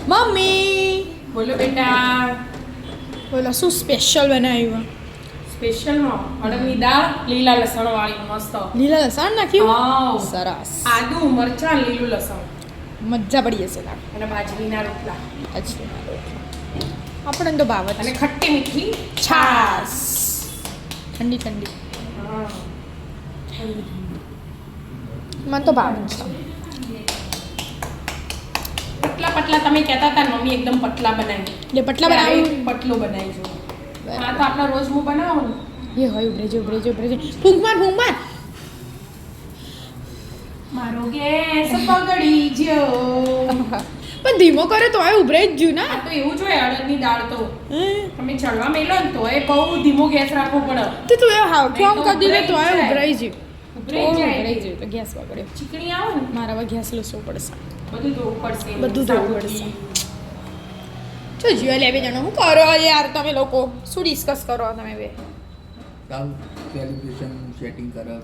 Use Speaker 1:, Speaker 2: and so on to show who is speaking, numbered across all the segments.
Speaker 1: Mummy
Speaker 2: બોલો બેટા.
Speaker 1: બોલો શું સ્પેશિયલ બનાવ્યું?
Speaker 2: સ્પેશિયલમાં અડદની દાળ લીલા લસણ વાળી મસ્ત.
Speaker 1: લીલા લસણ નાખ્યું?
Speaker 2: વાવ.
Speaker 1: સરસ.
Speaker 2: આદુ મરચાં લીલું લસણ
Speaker 1: મજા પડી જશે લાગે.
Speaker 2: અને બાજરીના રોટલા
Speaker 1: અચ્છા આપણને તો ભાવ જ
Speaker 2: અને
Speaker 1: છે.
Speaker 2: ખટ્ટી મીઠી
Speaker 1: છાસ ઠંડી ઠંડી
Speaker 2: હા.
Speaker 1: મને તો ભાવ જ છે.
Speaker 2: પતલા પતલા તમે કહેતા હતા ને, મમ્મી એકદમ પતલા બનાવી.
Speaker 1: એટલે પટલા બનાવ્યું
Speaker 2: પતલો બનાવી જો. હા તો આપણે રોજ હું બનાવું ને.
Speaker 1: એ હોય ઉભરે જો ફૂંક માર
Speaker 2: મારો ગેસ પગડી ગયો.
Speaker 1: પણ ધીમો કરે તો ઉભરે જ જ્યું
Speaker 2: આ
Speaker 1: ના.
Speaker 2: તો એવું જોઈએ અડદની દાળ તો
Speaker 1: હે?
Speaker 2: તમે ચડવા મેલો ને તો એ બહુ ધીમો ગેસ રાખવો પડે.
Speaker 1: તો તું એ હાવ ફોન
Speaker 2: નહીં તો
Speaker 1: કરી દીધો તો
Speaker 2: ઉભરાઈ જાય.
Speaker 1: ઉભરાઈ જ્યું.
Speaker 2: ઉભરાઈ જાય.
Speaker 1: ઉભરાઈ જ્યું તો ગેસ પકડ્યો.
Speaker 2: ચીકણી આવે ને
Speaker 1: મારા હવે ગેસ લસવો પડશે.
Speaker 2: બધું ધોવું પડશે.
Speaker 1: બધું ધોવું પડશે. જો જીવા લે બે જણો શું કરો યાર તમે લોકો? શું ડિસ્કસ કરો તમે બે?
Speaker 3: તારું સેલિબ્રેશન સેટિંગ કરાવ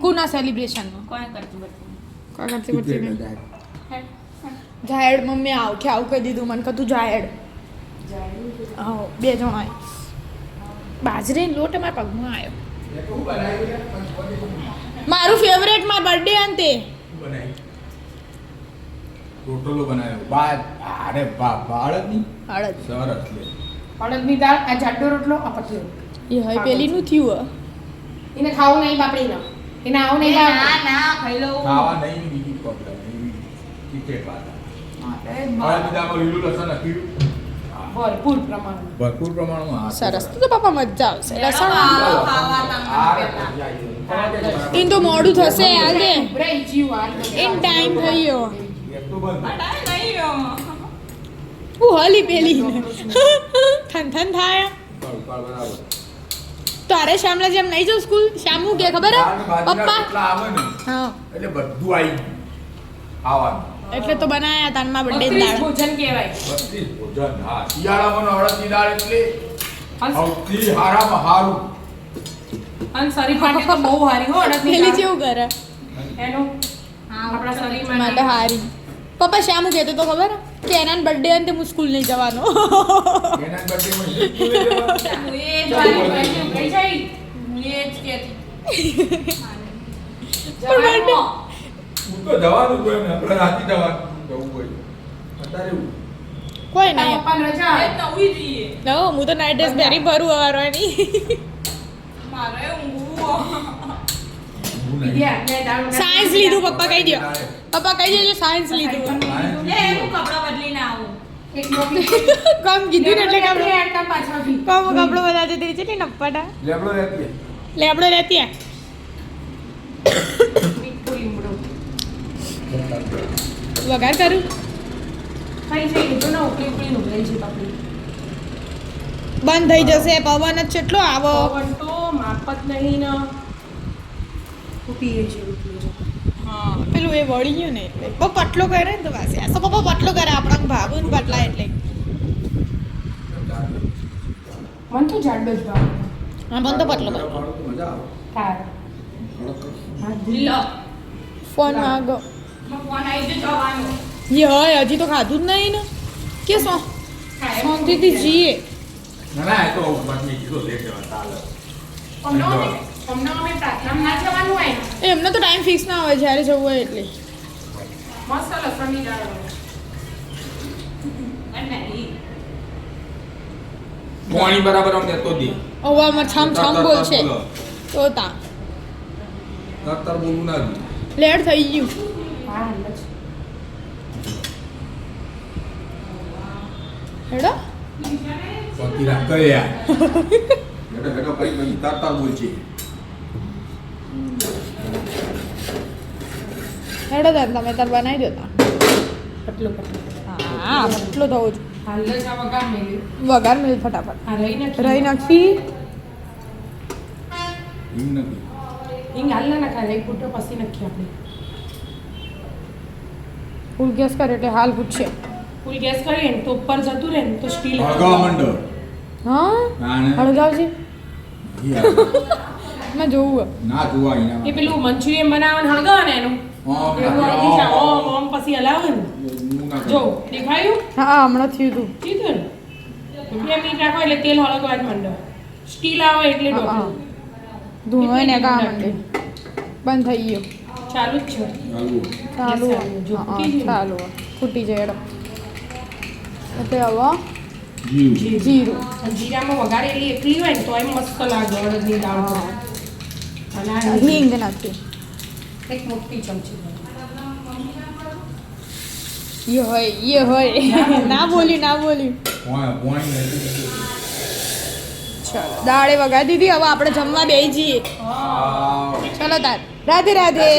Speaker 1: કોના સેલિબ્રેશનનું?
Speaker 2: કોઈ કરતું બધું.
Speaker 1: કોઈ કરતી પડતી નહીં. જાહેડ મમ્મી આવ કહી દીધું મને કે તું જાહેડ. હા બે જણો આય. બાજરી લોટ મારા પગમાં આવ્યો. મારું ફેવરેટ મારા બર્થડે અંતે
Speaker 3: રોટલો બનાવ્યો બાદ અરે બાળકની
Speaker 1: હળદ
Speaker 3: સરસ લે
Speaker 2: અડદની દાળ આ જાડો રોટલો આ પતલો.
Speaker 1: એ હવે પેલીનું થયું
Speaker 2: એને ખાવું નહીં બાપડી ના. એને આવું નહીં બાપડી. ના ખાઈ લઉં.
Speaker 3: ખાવા નહીં બીજી પ્રોબ્લેમ ક્રિકેટ વાત અડદીદામાં લીલું લસણ નાખ્યું
Speaker 2: ભરપૂર પ્રમાણમાં.
Speaker 3: ભરપૂર પ્રમાણમાં હા,
Speaker 1: સરસ તો પપ્પા મજા આવશે લસણ
Speaker 3: આ
Speaker 1: ઇન તો મોડું થશે આજે
Speaker 2: ઉભરાઈ ગયું આ તો.
Speaker 1: ઇન ટાઈમ થઈ ગયો
Speaker 3: એક તો બંધ
Speaker 1: હું હલી પેલી થન થાય
Speaker 3: બરાબર
Speaker 1: તારે શ્યામલા જેમ નહીં જાઉં સ્કૂલ શ્યામુ કે ખબર હે પપ્પા
Speaker 3: એટલા આવે ને
Speaker 1: હા
Speaker 3: એટલે બધું આવી ગયું ખાવાનું
Speaker 1: એટલે તો બનાયા તાનમાં બર્થડે
Speaker 2: 32
Speaker 1: દાળ
Speaker 2: ભોજન કહેવાય.
Speaker 3: 32 ભોજન હા શિયાળામાં અડદની દાળ એટલે
Speaker 2: અને
Speaker 3: સૌથી હારામાં હારું
Speaker 2: શરીર માટે તો બહુ હારી હો અડદની
Speaker 1: પેલી
Speaker 2: દાળ.
Speaker 1: જેવું કરે
Speaker 2: એનું આપણા શરીર
Speaker 1: માટે
Speaker 2: માટે
Speaker 1: હારી પપ્પા શ્યામુ કહેતો તો ખબર હે? કે એના બર્થડે અંતે હું સ્કૂલ નહીં જવાનો
Speaker 3: એના બર્થડેમાં સ્કૂલે જવાનું.
Speaker 2: કઈ જાય?
Speaker 1: પણ birthday-
Speaker 3: હું તો જવાનું જ હોય ને આપણે રાતે જવાનું જવું હોય અત્યારે એવું
Speaker 1: કોઈ
Speaker 2: તારા
Speaker 1: નહીં
Speaker 2: પપ્પાને રજા આવે.
Speaker 1: નો હું તો નાઇટ ડ્રેસ પહેરી ભરું હવારવાની
Speaker 3: હું નહીં.
Speaker 2: વિદ્યા, મેં દાળ બનાવી.
Speaker 1: સાયન્સ લીધું પપ્પા કહી દો પપ્પા કહી દેજો સાયન્સ લીધું
Speaker 2: એક નોકરી.
Speaker 1: કમ કીધું ને એટલે
Speaker 2: આપણે
Speaker 1: કપડો
Speaker 2: હેડતા પાછળથી.
Speaker 1: કમ કપડો બધા જતી રહી છે ને નપ્પાટા
Speaker 3: લેબડો રહેતી
Speaker 1: લેબડો રહેતી હે
Speaker 2: મીઠું લીમડો.
Speaker 1: વઘાર કરું
Speaker 2: થઈ જાય એ તો ના ઉકળી ઉકળીને ઉભરાઈ છે પાપડી.
Speaker 1: બંધ થઈ જશે પવન જ કેટલો આવો
Speaker 2: પવન તો માપ જ નહીં ને. હું પીએ છે ઉકળી છે.
Speaker 1: હા પેલું એ વળી ગયું ને એટલે બહુ પટલો કરે ને તો વાસે આ તો પપ્પા પટલો કરે આપણા ભાભુ ને પટલા એટલે
Speaker 2: મને તો જાડો જ ભાવે.
Speaker 1: હા બંધ તો પટલો કરે
Speaker 3: મજા આવે
Speaker 2: સારું. હા, ભૂલ્યો.
Speaker 1: ફોન માંગો ये હોય હજી તો ખાધું જ નહીં ને કે શાંતિથી જીએ
Speaker 3: ના ના એ તો બસ મેં કીધું લેટ જવા ચાલે
Speaker 2: અમને અમે પ્રાર્થનામાં ના જવાનું હોય ને.
Speaker 1: એમને તો ટાઈમ ફિક્સ ના હોય જ્યારે જવું હોય એટલે
Speaker 2: મસ્ત લસણની દાળ હોય.
Speaker 3: પાણી બરાબર અમને તો દી
Speaker 1: હવે અમાર છામ છામ બોલશે તો તા
Speaker 3: તર બોલું ના દી
Speaker 1: લેટ થઈ ગયું
Speaker 2: હા હાલ જ.
Speaker 1: હેડો
Speaker 3: પતિ રાખ કરે યાર હેડો હેડો કઈ પછી તર બોલશે
Speaker 1: હેડો તાર તમે તાર બનાવી દો તા
Speaker 2: પતલો પતલો.
Speaker 1: હા એટલો થવો જ
Speaker 2: હાલ જ આ વઘાર મેલ્યું.
Speaker 1: વઘાર મેળ ફટાફટ
Speaker 2: આ રહી નથી.
Speaker 1: રહી નાખી
Speaker 3: એમ નથી
Speaker 2: હિંગ હાલ ના નખાય. એક ફૂટો પછી નાખીએ આપણે.
Speaker 1: ફૂલ ગેસ કરે એટલે હાલ પૂછશે
Speaker 2: ફૂલ ગેસ કરીએ ને તો ઉપર જતું રહે ને તો સ્ટીલ
Speaker 3: હળગાવા માંડો
Speaker 1: હા
Speaker 3: આને
Speaker 1: હળગાવજી
Speaker 3: યાર
Speaker 1: મેં જોવું
Speaker 3: ના જોવા
Speaker 2: એ
Speaker 3: અહીંયા
Speaker 2: પેલું મંચુરિયન બનાવવાનું હળગાવે ને એનું એવું આવી છે ઓમ ઓમ પછી હલાવે ને જો દેખાયું
Speaker 1: હા હમણાં થયું હતું
Speaker 2: કીધું ને 2 મિનિટ રાખો એટલે તેલ હળગવા જ માંડે સ્ટીલ આવે એટલે
Speaker 1: હા
Speaker 2: ડોકું
Speaker 1: ધૂણો ને કા મંડે બંધ થઈ ગયો
Speaker 2: ચાલુ જ છે
Speaker 1: ચાલુ
Speaker 2: જો
Speaker 1: હા,
Speaker 2: ફૂટી ગયું.
Speaker 1: ચાલુ ફૂટી જાય એડો એટલે હવે
Speaker 3: જીવ
Speaker 1: જીરું
Speaker 2: અને જીરામાં વઘારેલી એકલી હોય ને તો એમ મસ્ત લાગે અડદની દાળ તો. અને આ
Speaker 1: હિંગ નાખી
Speaker 2: એક મોટી ચમચી
Speaker 1: યે હોય ના બોલી
Speaker 3: પોઈન્ટ
Speaker 1: ચલો દાળે વગાડી દીધી હવે આપણે જમવા બેસી જઈએ
Speaker 3: આ
Speaker 1: ચલો તાર રાધે રાધે